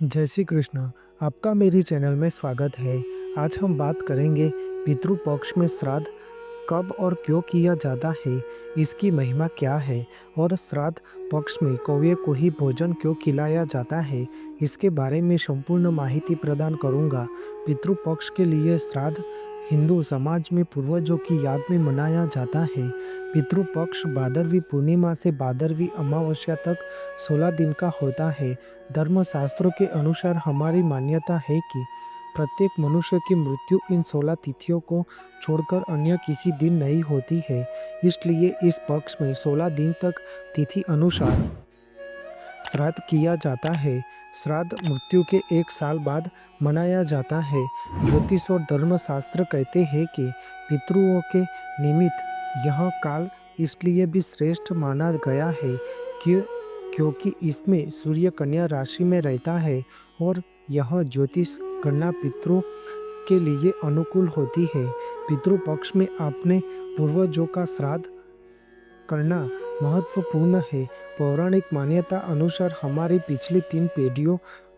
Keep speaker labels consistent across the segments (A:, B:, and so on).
A: जय श्री कृष्ण। आपका मेरे चैनल में स्वागत है। आज हम बात करेंगे पितृ पक्ष में श्राद्ध कब और क्यों किया जाता है, इसकी महिमा क्या है और श्राद्ध पक्ष में कौवे को ही भोजन क्यों खिलाया जाता है, इसके बारे में संपूर्ण माहिती प्रदान करूंगा। पितृ पक्ष के लिए श्राद्ध हिंदू समाज में पूर्वजों की याद में मनाया जाता है। पितृ पक्ष भादरवी पूर्णिमा से भादरवी अमावस्या तक 16 दिन का होता है। धर्मशास्त्रों के अनुसार हमारी मान्यता है कि प्रत्येक मनुष्य की मृत्यु इन 16 तिथियों को छोड़कर अन्य किसी दिन नहीं होती है। इसलिए इस पक्ष में 16 दिन तक तिथि अनुसार श्राद्ध किया जाता है। श्राद्ध मृत्यु के 1 साल बाद मनाया जाता है। ज्योतिष और धर्मशास्त्र कहते हैं कि पितरों के निमित्त यह काल इसलिए भी श्रेष्ठ माना गया है कि क्योंकि इसमें सूर्य कन्या राशि में रहता है और यह ज्योतिष गणना पितरों के लिए अनुकूल होती है। पितृ पक्ष में अपने पूर्वजों का श्राद्ध करना महत्वपूर्ण है। पौराणिक मान्यता अनुसार हमारी पिछली 3 पीढ़ियों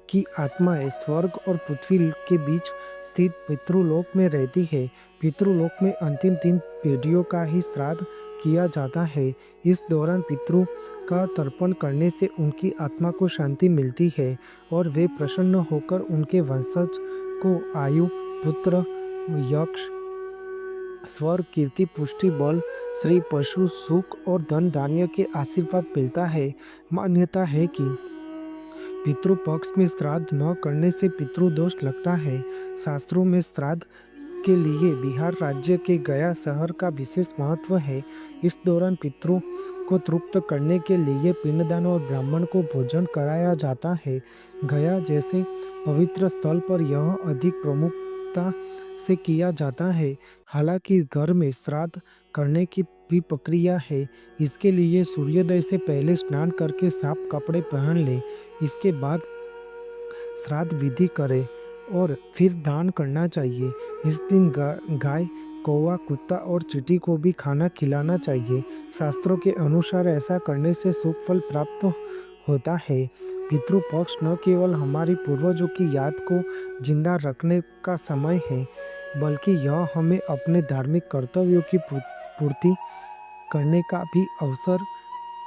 A: की आत्माएं स्वर्ग और पृथ्वी के बीच स्थित पितृलोक में रहती है। पितृलोक में अंतिम 3 पीढ़ियों का ही श्राद्ध किया जाता है। इस दौरान पितरों का तर्पण करने से उनकी आत्मा को शांति मिलती है और वे प्रसन्न होकर उनके वंशज को आयु, पुत्र, यश, स्वर्ग, कीर्ति, पुष्टि, बल, श्री, पशु, सुख और धन धान्य के आशीर्वाद मिलता है। मान्यता है कि पितृपक्ष में श्राद्ध न करने से पितृदोष लगता है। शास्त्रों में श्राद्ध के लिए बिहार राज्य के गया शहर का विशेष महत्व है। इस दौरान पितरों को तृप्त करने के लिए पिंडदान और ब्राह्मण को भोजन कराया जाता है। गया जैसे पवित्र स्थल पर यह अधिक प्रमुखता से किया जाता है। हालांकि घर में श्राद्ध करने की भी प्रक्रिया है। इसके लिए सूर्योदय से पहले स्नान करके साफ कपड़े पहन ले। इसके बाद श्राद्ध विधि करें और फिर दान करना चाहिए। इस दिन गाय, कौवा, कुत्ता और चींटी को भी खाना खिलाना चाहिए। शास्त्रों के अनुसार ऐसा करने से शुभ फल प्राप्त होता है। पितृपक्ष न केवल हमारी पूर्वजों की याद को जिंदा रखने का समय है, बल्कि यह हमें अपने धार्मिक कर्तव्यों की पूर्ति करने का भी अवसर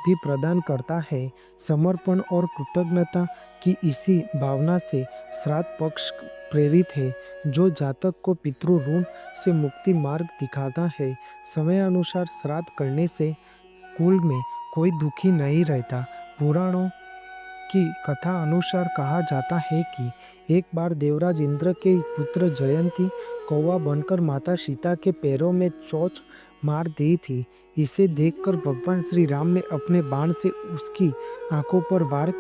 A: भी प्रदान करता है। समर्पण और कृतज्ञता की इसी भावना से श्राद्ध पक्ष प्रेरित है, जो जातक को पितृ ऋण से मुक्ति मार्ग दिखाता है। समय अनुसार श्राद्ध करने से कुल में कोई दुखी नहीं रहता। पुराणों की कथा अनुसार कहा जाता है कि एक बार देवराज इंद्र के पुत्र जयंती कौवा बनकर माता सीता के पैरों में चोंच मार दी थी। इसे देखकर भगवान श्री राम ने अपने बाण से उसकी आंखों पर वार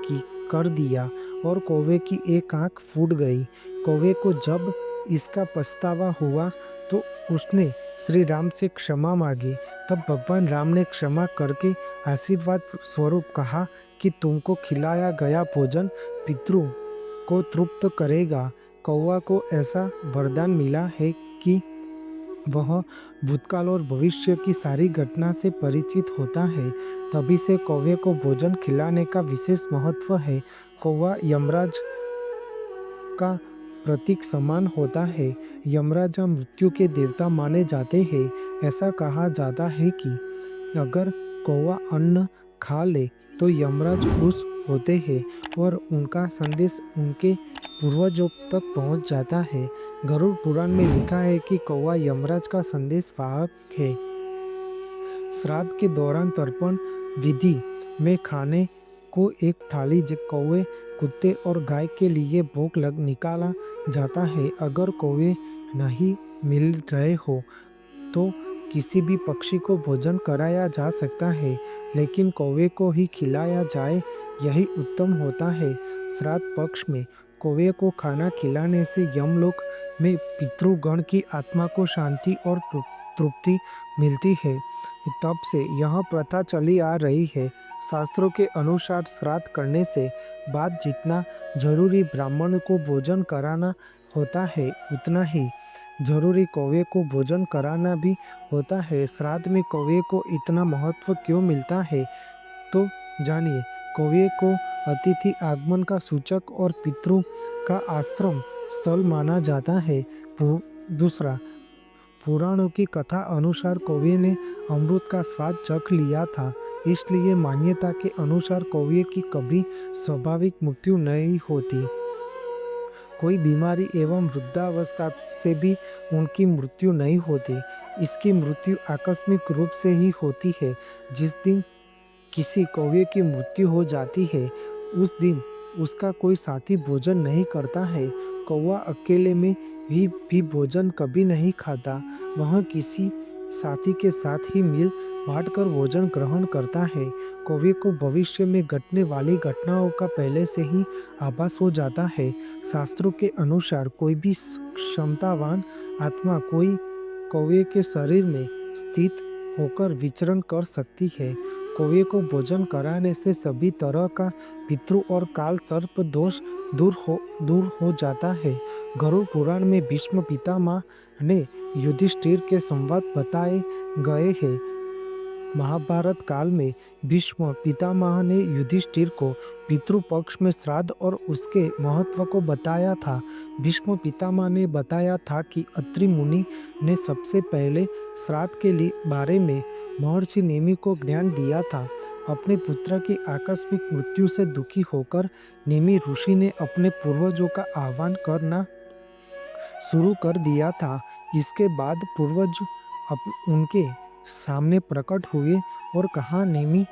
A: कर दिया और कौवे की एक आंख फूट गई। कौवे को जब इसका पछतावा हुआ तो उसने श्री राम से क्षमा मांगी। तब भगवान राम ने क्षमा करके आशीर्वाद स्वरूप कहा कि तुमको खिलाया गया भोजन पितरों को तृप्त करेगा। कौवा को ऐसा वरदान मिला है कि वह भूतकाल और भविष्य की सारी घटना से परिचित होता है। तभी से कौवे को भोजन खिलाने का विशेष महत्व है। कौवा यमराज का प्रतीक समान होता है। यमराज मृत्यु के देवता माने जाते हैं। ऐसा कहा जाता है कि अगर कौवा अन्न खा ले तो यमराज खुश होते हैं और उनका संदेश उनके पूर्वजों तक पहुंच जाता है। गरुड़ पुराण में लिखा है कि कौवा यमराज का संदेश वाहक है। श्राद्ध के दौरान तर्पण विधि में खाने को एक थाली कौवे, कुत्ते और गाय के लिए भोग निकाला जाता है। अगर कौवे नहीं मिल रहे हो तो किसी भी पक्षी को भोजन कराया जा सकता है, लेकिन कौवे को ही खिलाया जाए यही उत्तम होता है। श्राद्ध पक्ष में कौवे को खाना खिलाने से यमलोक में पितृगण की आत्मा को शांति और तृप्ति मिलती है। तब से यह प्रथा चली आ रही है। शास्त्रों के अनुसार श्राद्ध करने से बाद जितना जरूरी ब्राह्मण को भोजन कराना होता है, उतना ही जरूरी कौवे को भोजन कराना भी होता है। श्राद्ध में कौवे को इतना महत्व क्यों मिलता है, तो जानिए। कौवे को अतिथि आगमन का सूचक और पितरों का आश्रम स्थल माना जाता है। दूसरा, पुराणों की कथा अनुसार कौवे ने अमृत का स्वाद चख लिया था, इसलिए मान्यता के अनुसार कौवे की कभी स्वाभाविक मृत्यु नहीं होती। कोई बीमारी एवं वृद्धावस्था से भी उनकी मृत्यु नहीं होती। इसकी मृत्यु आकस्मिक रूप से ही होती है। जिस दिन किसी कौवे की मृत्यु हो जाती है, उस दिन उसका कोई साथी भोजन नहीं करता है। कौवा अकेले में भी भोजन कभी नहीं खाता। वह किसी साथी के साथ ही मिल बांटकर भोजन ग्रहण करता है। कौवे को भविष्य में घटने वाली घटनाओं का पहले से ही आभास हो जाता है। शास्त्रों के अनुसार कोई भी क्षमतावान आत्मा कोई कौवे के शरीर में स्थित होकर विचरण कर सकती है। कौवे को भोजन कराने से सभी तरह का पितृ और काल सर्प दोष दूर हो जाता है। गरुड़ पुराण में भीष्म पितामह ने युधिष्ठिर के संवाद बताए गए हैं। महाभारत काल में भीष्म पितामह ने युधिष्ठिर को पितृपक्ष में श्राद्ध और उसके महत्व को बताया था। भीष्म पितामह ने बताया था कि अत्रि मुनि ने सबसे पहले श्राद्ध के बारे में महर्षि नेमि को ज्ञान दिया था। अपने पुत्र की आकस्मिक मृत्यु से दुखी होकर नेमि ऋषि ने अपने पूर्वजों का आह्वान करना शुरू कर दिया था। इसके बाद पूर्वज उनके सामने प्रकट हुए और कहा, नेमि,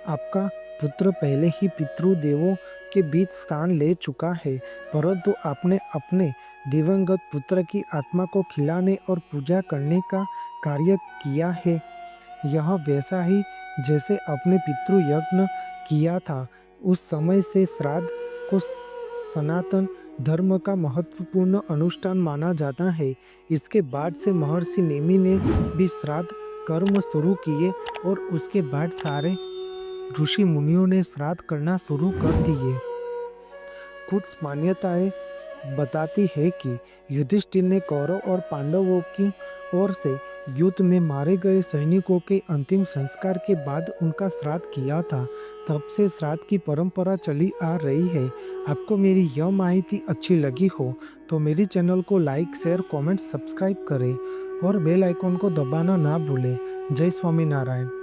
A: आपका पुत्र पहले ही पितृदेवों के बीच स्थान ले चुका है, परंतु आपने अपने दिवंगत पुत्र की आत्मा को खिलाने और पूजा करने का कार्य किया है। यह वैसा ही जैसे अपने पितृ यज्ञ किया था। उस समय से श्राद्ध को सनातन धर्म का महत्वपूर्ण अनुष्ठान माना जाता है। इसके बाद से महर्षि नेमि ने भी श्राद्ध कर्म शुरू किए और उसके बाद सारे ऋषि मुनियों ने श्राद्ध करना शुरू कर दिए। कुछ मान्यताएं बताती है कि युधिष्ठिर ने कौरव और पांडवों की ओर से युद्ध में मारे गए सैनिकों के अंतिम संस्कार के बाद उनका श्राद्ध किया था। तब से श्राद्ध की परंपरा चली आ रही है। आपको मेरी यह माहिती अच्छी लगी हो तो मेरी चैनल को लाइक, शेयर, कमेंट, सब्सक्राइब करें और बेल आइकॉन को दबाना ना भूलें। जय स्वामीनारायण।